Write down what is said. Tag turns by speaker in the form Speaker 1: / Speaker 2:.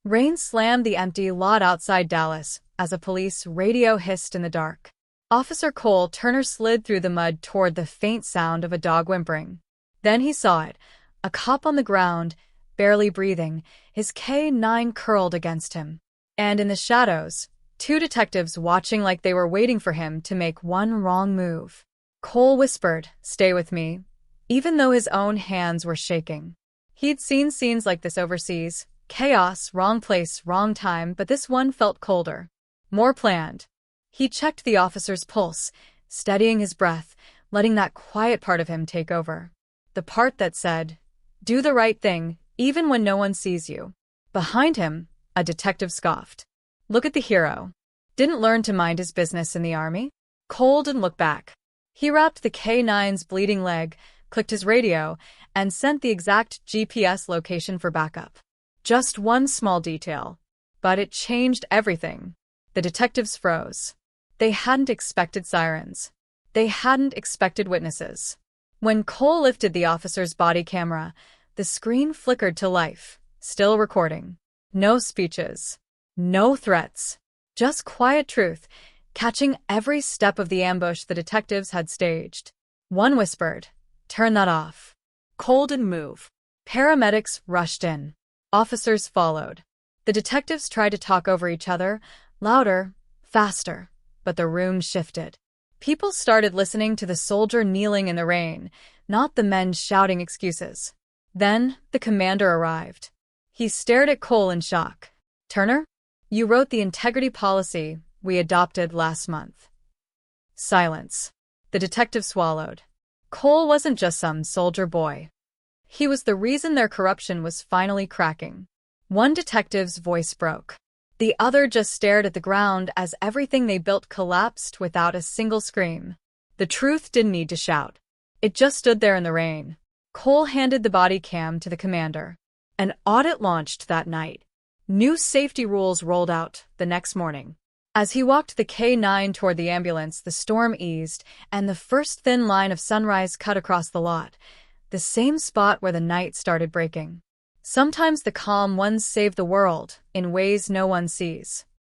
Speaker 1: Rain slammed the empty lot outside Dallas as a police radio hissed in the dark. Officer Cole Turner slid through the mud toward the faint sound of a dog whimpering. Then he saw it, a cop on the ground, barely breathing, his K9 curled against him. And in the shadows, two detectives watching like they were waiting for him to make one wrong move. Cole whispered, "Stay with me," even though his own hands were shaking. He'd seen scenes like this overseas. Chaos, wrong place, wrong time, but this one felt colder. More planned. He checked the officer's pulse, steadying his breath, letting that quiet part of him take over. The part that said, "Do the right thing, even when no one sees you." Behind him, a detective scoffed. "Look at the hero. Didn't learn to mind his business in the army?" Cole didn't look back. He wrapped the K9's bleeding leg, clicked his radio, and sent the exact GPS location for backup. Just one small detail, but it changed everything. The detectives froze. They hadn't expected sirens. They hadn't expected witnesses. When Cole lifted the officer's body camera, the screen flickered to life, still recording. No speeches. No threats. Just quiet truth, catching every step of the ambush the detectives had staged. One whispered, "Turn that off." Cole didn't move. Paramedics rushed in. Officers followed. The detectives tried to talk over each other, louder, faster, but the room shifted. People started listening to the soldier kneeling in the rain, not the men shouting excuses. Then the commander arrived. He stared at Cole in shock. "Turner, you wrote the integrity policy we adopted last month." Silence. The detective swallowed. Cole wasn't just some soldier boy. He was the reason their corruption was finally cracking. One detective's voice broke. The other just stared at the ground as everything they built collapsed without a single scream. The truth didn't need to shout. It just stood there in the rain. Cole handed the body cam to the commander. An audit launched that night. New safety rules rolled out the next morning. As he walked the K9 toward the ambulance, the storm eased, and the first thin line of sunrise cut across the lot, the same spot where the night started breaking. Sometimes the calm ones save the world in ways no one sees.